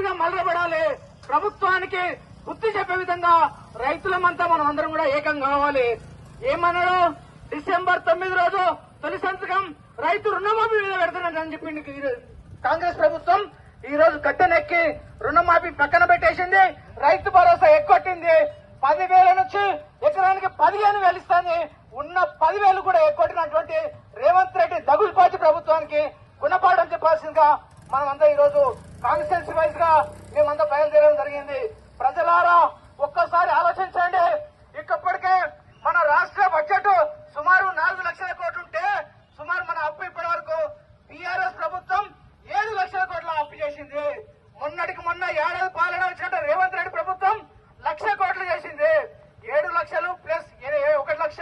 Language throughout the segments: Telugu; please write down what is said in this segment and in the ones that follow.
మాదిరిగా మలరబడాలి. ప్రభుత్వానికి బుద్ధి చెప్పే విధంగా రైతులమంతా మనం అందరం కూడా ఏకం కావాలి. ఏమన్నాడు? డిసెంబర్ 9 రోజు తొలి సంతకం రైతు రుణమాఫీ మీద పెడుతున్నాడని చెప్పింది కాంగ్రెస్ ప్రభుత్వం. ఈ రోజు కట్టెనెక్కి రుణమాఫీ పక్కన పెట్టేసింది. రైతు భరోసా ఎక్కొట్టింది. 10,000 నుంచి ఎకరానికి 15,000 ఇస్తాను. ఉన్న 10,000 కూడా ఎక్కొట్టినటువంటి రేవంత్ రెడ్డి దగులుపాటి ప్రభుత్వానికి గుణపాఠం చెప్పాల్సిందిగా మనమంతా ఈ రోజు కాన్స్టిట్యూన్సీ వైజ్ గా మేమంతా బయలుదేరడం జరిగింది. ప్రజలారా ఒక్కసారి ఆలోచించండి. ఇప్పటికే మన రాష్ట్ర బడ్జెట్ సుమారు 4 లక్షల కోట్లు ఉంటే సుమారు మన అప్పు ఇప్పటి వరకు టీఆర్ఎస్ ప్రభుత్వం 7 లక్షల కోట్ల అప్పు చేసింది. మొన్నటికి మొన్న ఏడాది పాలన వచ్చినట్టు రేవంత్ రెడ్డి ప్రభుత్వం 1,00,000 కోట్లు చేసింది. 7 లక్షలు ప్లస్ 1 లక్ష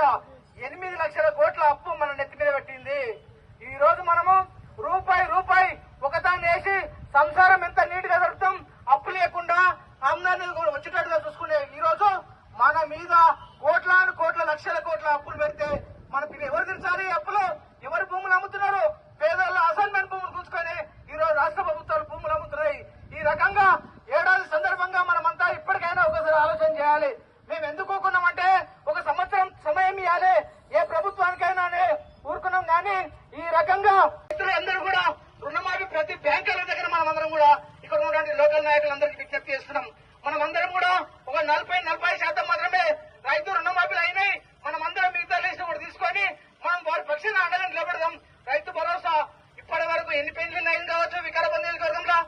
8 లక్షల కోట్ల అప్పు మన నెత్తి మీద పెట్టింది. ఈ రోజు మనము రూపాయి ఒకదాన్ని వేసి సంసారం ఎంత నీట్ గా జరుగుతాం, అప్పు లేకుండా ఆమ్దాన్ని వచ్చేటట్టుగా చూసుకునే ఈ రోజు మన మీద కోట్ల లక్షల కోట్ల అప్పులు పెడితే మన ఎవరు తీర్చాలి? అప్పులు ఎవరు భూములు అమ్ముతున్నారు? పేదల అసైన్మెంట్ భూములు కూర్చుకొని ఈ రోజు రాష్ట్ర ప్రభుత్వాలు భూములు అమ్ముతున్నాయి. ఈ రకంగా ఏడాది సందర్భంగా మనమంతా ఇప్పటికైనా ఒకసారి ఆలోచన చేయాలి. మేము ఎందుకు ఊరుకున్నామంటే ఒక సంవత్సరం సమయం ఇవ్వాలి. ఏ ప్రభుత్వానికైనా ఊరుకున్నాం. కానీ ఈ రకంగా అందరూ కూడా రుణమాఫీ ప్రతి బ్యాంకుల దగ్గర మనమందరం కూడా ఇక్కడ ఉన్నటువంటి లోకల్ నాయకులందరికీ విజ్ఞప్తి చేస్తున్నాం. మనమందరం కూడా ఒక 40% మాత్రమే రైతు రుణమాఫీలు అయినాయి. మనమందరం మిగతా లిస్టు కూడా తీసుకొని మనం వారి పక్షాన అండగా నిలబెడదాం. రైతు భరోసా ఇప్పటి వరకు ఎన్ని పెన్షన్లు అయింది కావచ్చు. వికారాబాద్ నియోజకవర్గంలో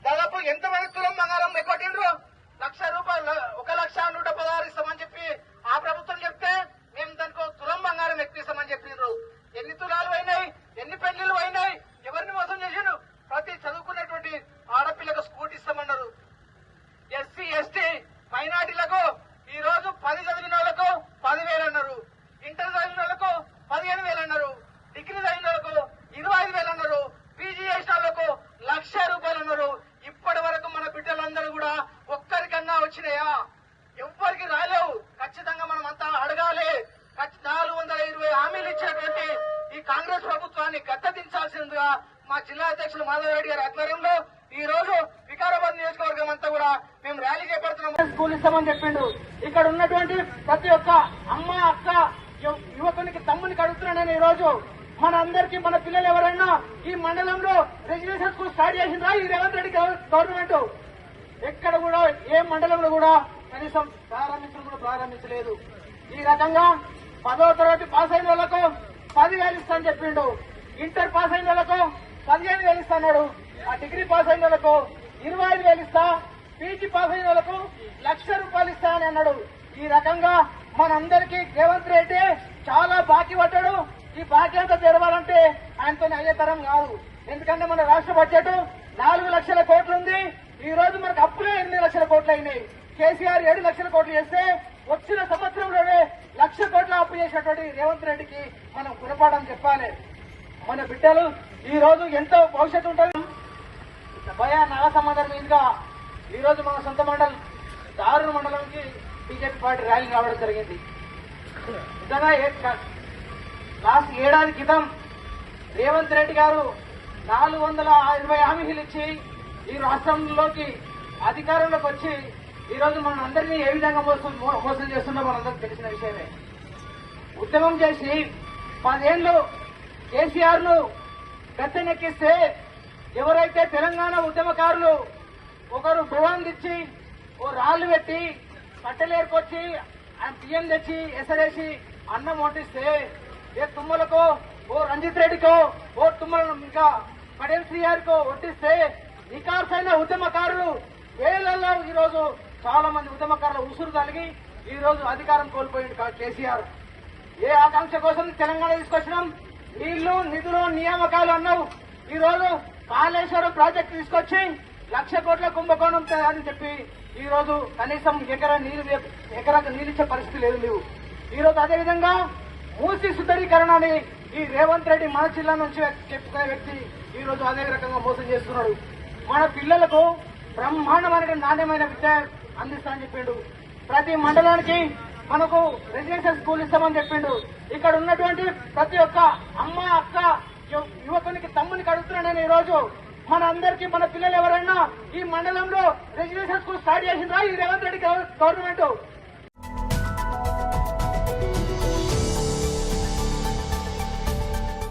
దాదాపు ఎంతమంది తులం బంగారం ఎక్కువటిండ్రు? 1,00,000 రూపాయలు 1,116 ఇస్తామని చెప్పి ఆ ప్రభుత్వం చెప్తే మేము దానికి తులం బంగారం ఎక్కిస్తామని చెప్పిండ్రు. ఎన్ని తులాలు అయినాయి? ఎన్ని పెళ్లిళ్ళు అయినాయి? ఎవరిని మోసం చేసిండు? ప్రతి చదువుకున్నటువంటి ఆడపిల్లకు స్కూటీ ఇస్తామన్నారు. ఎస్సీ ఎస్టీ మైనార్టీలకు ఈ రోజు 10 చదివిన వాళ్ళకు 10,000 అన్నారు. ఇంటర్ చదివిన వాళ్ళకు 15,000 అన్నారు. డిగ్రీ చదివిన వాళ్ళకు 25,000 అన్నారు. పీజీ చేసిన వాళ్ళకు 1,00,000 రూపాయలు అన్నారు. ఇప్పటి వరకు మన బిడ్డలందరూ కూడా ఒక్కరికన్నా వచ్చినాయా? ఎవ్వరికి రాలేవు. ఖచ్చితంగా మనం అంతా అడగాలి. 420 హామీలు ఇచ్చినటువంటి ఈ కాంగ్రెస్ ప్రభుత్వాన్ని గద్దెదించాల్సిందిగా మా జిల్లా అధ్యక్షులు మాధవ్ రెడ్డి గారి ఆధ్వర్యంలో ఈ రోజు వికారాబాద్ నియోజకవర్గం అంతా కూడా మేము ర్యాలీ చేపడుతున్నాం. స్కూల్ ఇస్తామని చెప్పిండు. ఇక్కడ ఉన్నటువంటి ప్రతి ఒక్క అమ్మ అక్క యువకునికి తమ్మునికి అడుగుతున్నాను. ఈ రోజు మన అందరికీ మన పిల్లలు ఎవరైనా ఈ మండలంలో రెసిడెన్షియల్ స్కూల్ స్టార్ట్ చేసిందా ఈ రేవంత్ రెడ్డి గవర్నమెంట్? ఎక్కడ కూడా ఏ మండలంలో కూడా కనీసం ప్రారంభించలేదు. ఈ రకంగా 10వ తరగతి పాస్ అయిన వాళ్ళకు 10,000 ఇస్తానని చెప్పిండు. ఇంటర్ పాస్ అయిన వాళ్ళకు 15,000 ఇస్తాడు. ఆ డిగ్రీ పాస్ అయిన వాళ్ళకు 25,000 ఇస్తా, పీజీ పాస్ అయిన వాళ్ళకు 1,00,000 రూపాయలు ఇస్తా అని అన్నాడు. ఈ రకంగా మనందరికీ రేవంత్ రెడ్డి చాలా బాకీ పడ్డాడు. ఈ బాకీ అంతా తెరవాలంటే ఆయనతో అయ్యే తరం కాదు. ఎందుకంటే మన రాష్ట్ర బడ్జెట్ 4 లక్షల కోట్లు ఉంది. ఈ రోజు మనకు అప్పులే 8 లక్షల కోట్లు అయినాయి. కేసీఆర్ 7 లక్షల కోట్లు చేస్తే వచ్చిన సంవత్సరంలోనే 1,00,000 కోట్ల అప్పు చేసినటువంటి రేవంత్ రెడ్డికి మనం గుణపాఠం చెప్పాలి. మన బిడ్డలు ఈ రోజు ఎంతో భవిష్యత్తు ఉంటుంది. భయ నల సంబంధం మీదుగా ఈ రోజు మన సొంత మండలం దారుణ మండలంకి బీజేపీ పార్టీ ర్యాలీ రావడం జరిగింది. నిజంగా లాస్ట్ ఏడాది క్రితం రేవంత్ రెడ్డి గారు 420 హామీలు ఇచ్చి ఈ రాష్ట్రంలోకి అధికారంలోకి వచ్చి ఈ రోజు మన అందరినీ ఏ విధంగా మోసం చేస్తుందో మనందరికి తెలిసిన విషయమే. ఉద్యమం చేసి 10 ఏళ్లు కేసీఆర్ ను గద్దెనెక్కిస్తే ఎవరైతే తెలంగాణ ఉద్యమకారులు ఒకరు భువాన్ ఇచ్చి ఓ రాళ్లు పెట్టి కట్టెలేరుకొచ్చి ఆయన బియ్యం తెచ్చి ఎసరేసి అన్నం వండిస్తే ఏ తుమ్మలకో ఓ రంజిత్ రెడ్డికో ఓ తుమ్మల ఇంకా పటేల్ శ్రీయారికో వడ్డిస్తే నికార్సైన ఉద్యమకారులు వేలల్లో ఈ రోజు చాలా మంది ఉద్యమకారులు ఉసురు కలిగి ఈ రోజు అధికారం కోల్పోయింది కేసీఆర్. ఏ ఆకాంక్ష కోసం తెలంగాణ తీసుకొచ్చినాం? నీళ్లు నిధులు నియామకాలు అన్నావు. ఈ రోజు కాళేశ్వరం ప్రాజెక్టు తీసుకొచ్చి 1,00,000 కోట్ల కుంభకోణం అని చెప్పి ఈ రోజు కనీసం ఎకరాకు నీళ్ళిచ్చే పరిస్థితి లేదు లేవు. ఈ రోజు అదేవిధంగా మూసి సుందరీకరణని ఈ రేవంత్ రెడ్డి మన జిల్లా నుంచి చెప్పుకునే వ్యక్తి ఈ రోజు అదే రకంగా మోసం చేస్తున్నాడు. మన పిల్లలకు బ్రహ్మాండమైన నాణ్యమైన విద్య అందిస్తానని చెప్పిండు. ప్రతి మండలానికి మనకు రెసిడెన్షియల్ స్కూల్ ఇస్తామని చెప్పిండు. ఇక్కడ ఉన్నటువంటి ప్రతి ఒక్క అమ్మ అక్క యువకునికి తమ్మునికి అడుగుతున్నాను. ఈ రోజు మన అందరికీ మన పిల్లలు ఎవరైనా ఈ మండలంలో రెసిడెన్షియల్ స్కూల్ స్టార్ట్ చేసిందా ఈ రేవంత్ రెడ్డి గవర్నమెంట్